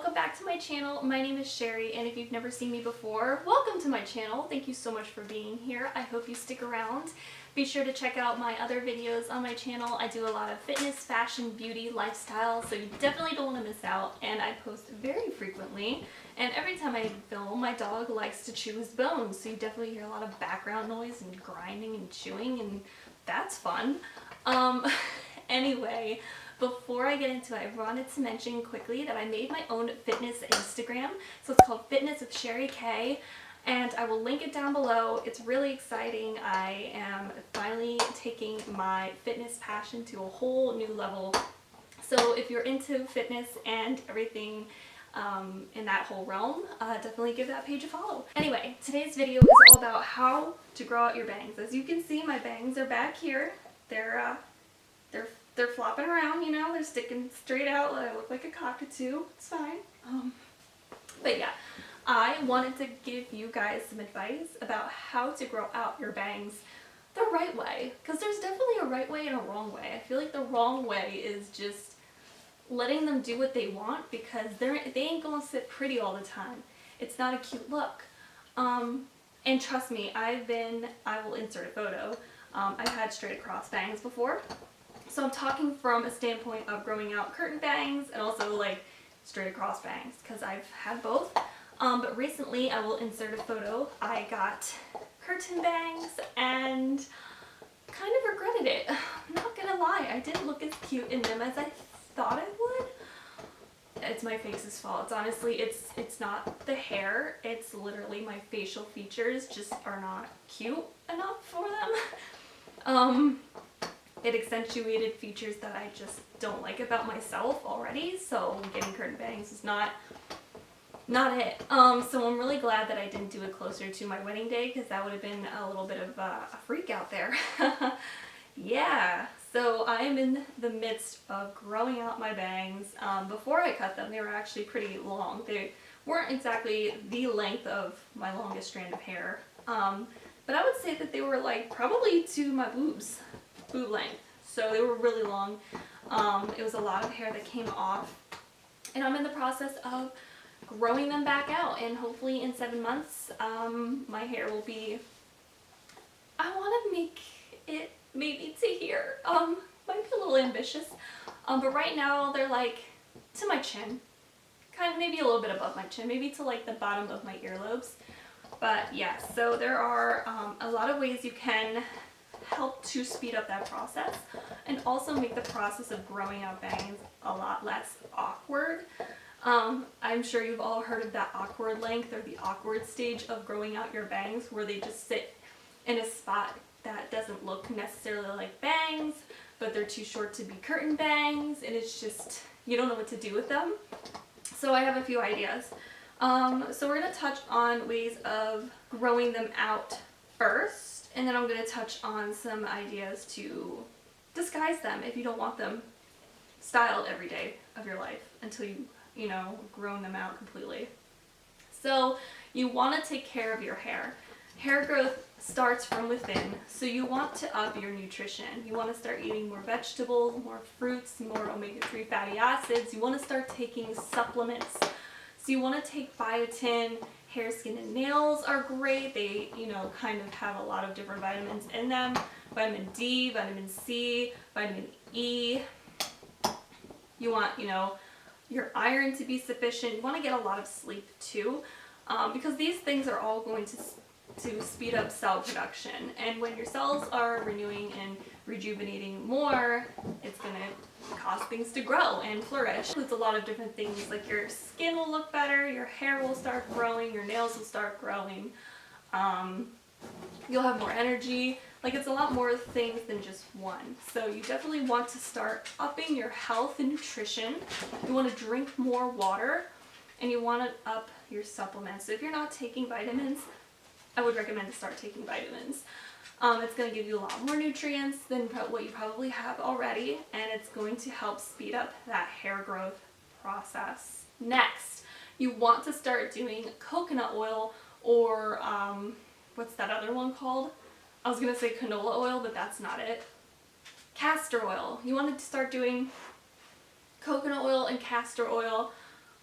welcome back to my channel. My name is Sherry, and if you've never seen me before, welcome to my channel. Thank you so much for being here. I hope you stick around. Be sure to check out my other videos on my channel. I do a lot of fitness, fashion, beauty, lifestyle, so you definitely don't want to miss out, and I post very frequently. And every time I film, my dog likes to chew his bones, so you definitely hear a lot of background noise and grinding and chewing, and that's fun. Anyway, before I get into it, I wanted to mention quickly that I made my own fitness Instagram. So it's called Fitness with Sherry K, and I will link it down below. It's really exciting. I am finally taking my fitness passion to a whole new level. So if you're into fitness and everything in that whole realm, definitely give that page a follow. Anyway, today's video is all about how to grow out your bangs. As you can see, my bangs are back here. They're flopping around, you know, they're sticking straight out. I look like a cockatoo. It's fine. But yeah, I wanted to give you guys some advice about how to grow out your bangs the right way, because there's definitely a right way and a wrong way. I feel like the wrong way is just letting them do what they want, because they ain't gonna sit pretty all the time. It's not a cute look. And trust me, I will insert a photo. I've had straight across bangs before. So I'm talking from a standpoint of growing out curtain bangs and also like straight across bangs, because I've had both. But recently, I will insert a photo, I got curtain bangs and kind of regretted it. I'm not gonna lie, I didn't look as cute in them as I thought I would. It's my face's fault. It's honestly, it's not the hair, it's literally my facial features just are not cute enough for them. It accentuated features that I just don't like about myself already, so getting curtain bangs is not it. So I'm really glad that I didn't do it closer to my wedding day, because that would have been a little bit of a freak out there. Yeah, so I am in the midst of growing out my bangs. Before I cut them, they were actually pretty long. They weren't exactly the length of my longest strand of hair, but I would say that they were like probably to my boob length. So they were really long. It was a lot of hair that came off, and I'm in the process of growing them back out, and hopefully in 7 months my hair will be, I want to make it maybe to here. Might be a little ambitious, but right now they're like to my chin, kind of maybe a little bit above my chin, maybe to like the bottom of my earlobes. But yeah, so there are a lot of ways you can help to speed up that process and also make the process of growing out bangs a lot less awkward. I'm sure you've all heard of that awkward length or the awkward stage of growing out your bangs, where they just sit in a spot that doesn't look necessarily like bangs, but they're too short to be curtain bangs, and it's just, you don't know what to do with them. So I have a few ideas. So we're going to touch on ways of growing them out first, and then I'm going to touch on some ideas to disguise them if you don't want them styled every day of your life until you know, grown them out completely. So you want to take care of your hair. Hair growth starts from within, so you want to up your nutrition. You want to start eating more vegetables, more fruits, more omega-3 fatty acids. You want to start taking supplements. So you want to take biotin. Hair, skin, and nails are great. They, you know, kind of have a lot of different vitamins in them. Vitamin D, vitamin C, vitamin E. You want, you know, your iron to be sufficient. You want to get a lot of sleep too, because these things are all going to speed up cell production. And when your cells are renewing and rejuvenating more, it's going to cause things to grow and flourish. It's a lot of different things, like your skin will look better, your hair will start growing, your nails will start growing, you'll have more energy. Like, it's a lot more things than just one. So you definitely want to start upping your health and nutrition. You want to drink more water, and you want to up your supplements. So if you're not taking vitamins, I would recommend to start taking vitamins. It's going to give you a lot more nutrients than what you probably have already, and it's going to help speed up that hair growth process. Next, you want to start doing coconut oil, or what's that other one called? I was going to say canola oil, but that's not it. Castor oil. You want to start doing coconut oil and castor oil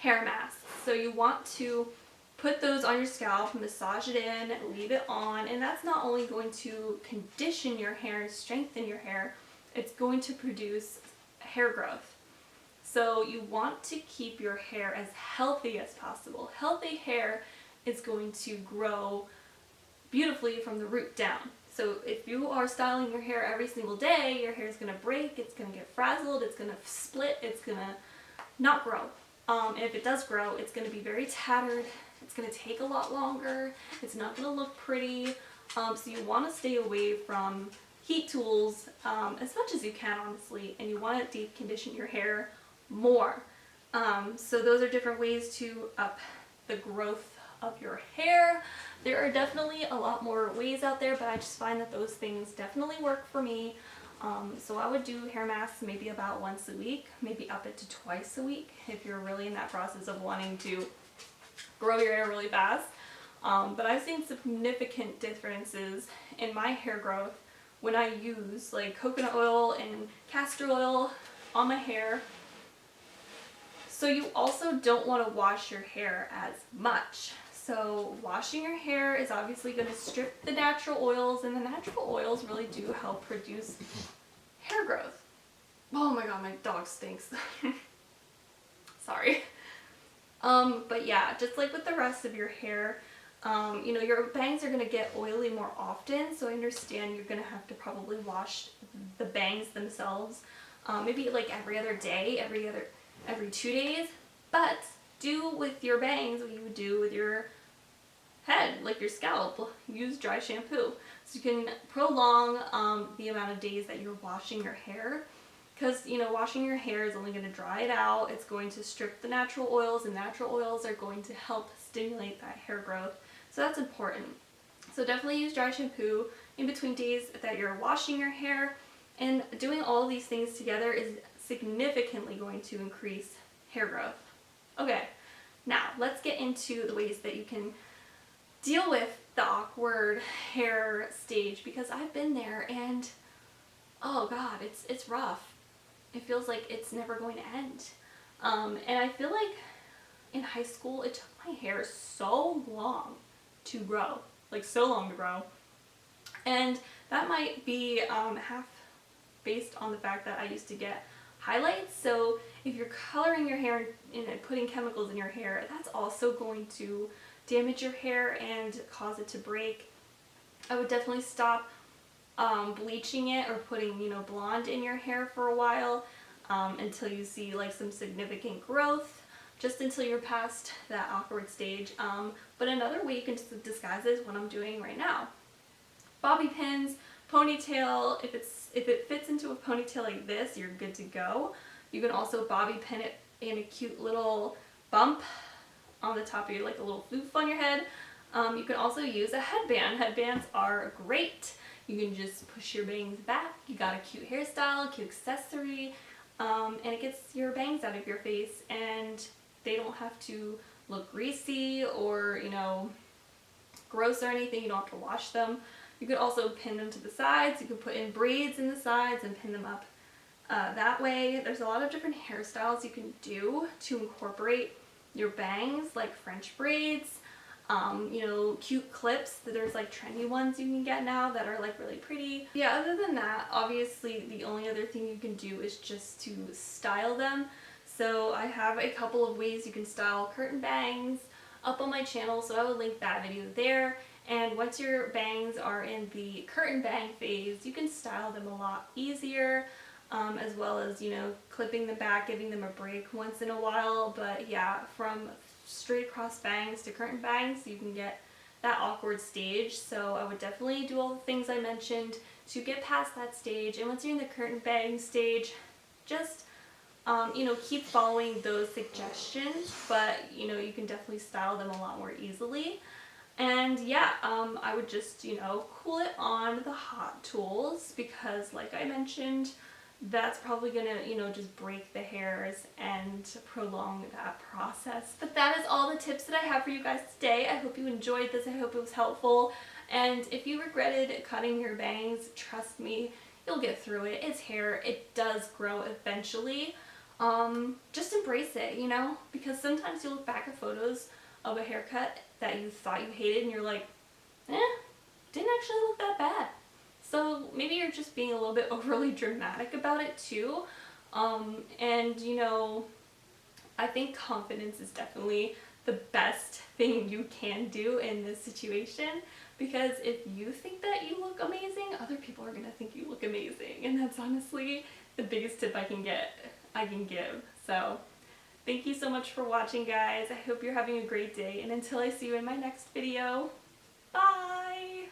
hair masks. So you want to put those on your scalp, massage it in, leave it on, and that's not only going to condition your hair and strengthen your hair, it's going to produce hair growth. So you want to keep your hair as healthy as possible. Healthy hair is going to grow beautifully from the root down. So if you are styling your hair every single day, your hair is going to break, it's going to get frazzled, it's going to split, it's going to not grow. And if it does grow, it's going to be very tattered, it's going to take a lot longer, it's not going to look pretty. So you want to stay away from heat tools as much as you can, honestly, and you want to deep condition your hair more. So those are different ways to up the growth of your hair. There are definitely a lot more ways out there, but I just find that those things definitely work for me. So I would do hair masks maybe about once a week, maybe up it to twice a week if you're really in that process of wanting to grow your hair really fast. But I've seen significant differences in my hair growth when I use like coconut oil and castor oil on my hair. So you also don't want to wash your hair as much. So washing your hair is obviously going to strip the natural oils, and the natural oils really do help produce hair growth. Oh my god, my dog stinks. Sorry. But yeah, just like with the rest of your hair, you know, your bangs are going to get oily more often, so I understand you're going to have to probably wash the bangs themselves, maybe like every other day, every 2 days, but do with your bangs what you would do with your head, like your scalp. Use dry shampoo. So you can prolong the amount of days that you're washing your hair, because, you know, washing your hair is only going to dry it out. It's going to strip the natural oils, and natural oils are going to help stimulate that hair growth. So that's important. So definitely use dry shampoo in between days that you're washing your hair, and doing all of these things together is significantly going to increase hair growth. Okay, now let's get into the ways that you can deal with the awkward hair stage, because I've been there and oh god, it's rough. It feels like it's never going to end. And I feel like in high school it took my hair so long to grow, like so long to grow. And that might be half based on the fact that I used to get highlights. So if you're coloring your hair and putting chemicals in your hair, that's also going to damage your hair and cause it to break. I would definitely stop bleaching it or putting, you know, blonde in your hair for a while until you see like some significant growth, just until you're past that awkward stage. But another way you can disguise it is what I'm doing right now. Bobby pins, ponytail. If it fits into a ponytail like this, you're good to go. You can also bobby pin it in a cute little bump on the top of your, like a little floof on your head. You can also use a headband. Headbands are great. You can just push your bangs back. You got a cute hairstyle, cute accessory, and it gets your bangs out of your face, and they don't have to look greasy or, you know, gross or anything. You don't have to wash them. You could also pin them to the sides. You could put in braids in the sides and pin them up that way. There's a lot of different hairstyles you can do to incorporate your bangs, like French braids, you know, cute clips. There's like trendy ones you can get now that are like really pretty. Yeah, other than that, obviously the only other thing you can do is just to style them. So I have a couple of ways you can style curtain bangs up on my channel, so I will link that video there. And once your bangs are in the curtain bang phase, you can style them a lot easier, as well as, you know, clipping them back, giving them a break once in a while. But yeah, from straight across bangs to curtain bangs, you can get that awkward stage. So I would definitely do all the things I mentioned to get past that stage. And once you're in the curtain bang stage, just you know, keep following those suggestions, but you know, you can definitely style them a lot more easily. And yeah, I would just, you know, cool it on the hot tools, because like I mentioned, that's probably gonna, you know, just break the hairs and prolong that process. But that is all the tips that I have for you guys today. I hope you enjoyed this. I hope it was helpful. And if you regretted cutting your bangs, trust me, you'll get through it. It's hair. It does grow eventually. just embrace it, you know? Because sometimes you look back at photos of a haircut that you thought you hated and you're like, didn't actually look that bad. So maybe you're just being a little bit overly dramatic about it too. And you know, I think confidence is definitely the best thing you can do in this situation, because if you think that you look amazing, other people are gonna think you look amazing, and that's honestly the biggest tip I can give. So thank you so much for watching, guys. I hope you're having a great day, and until I see you in my next video, bye!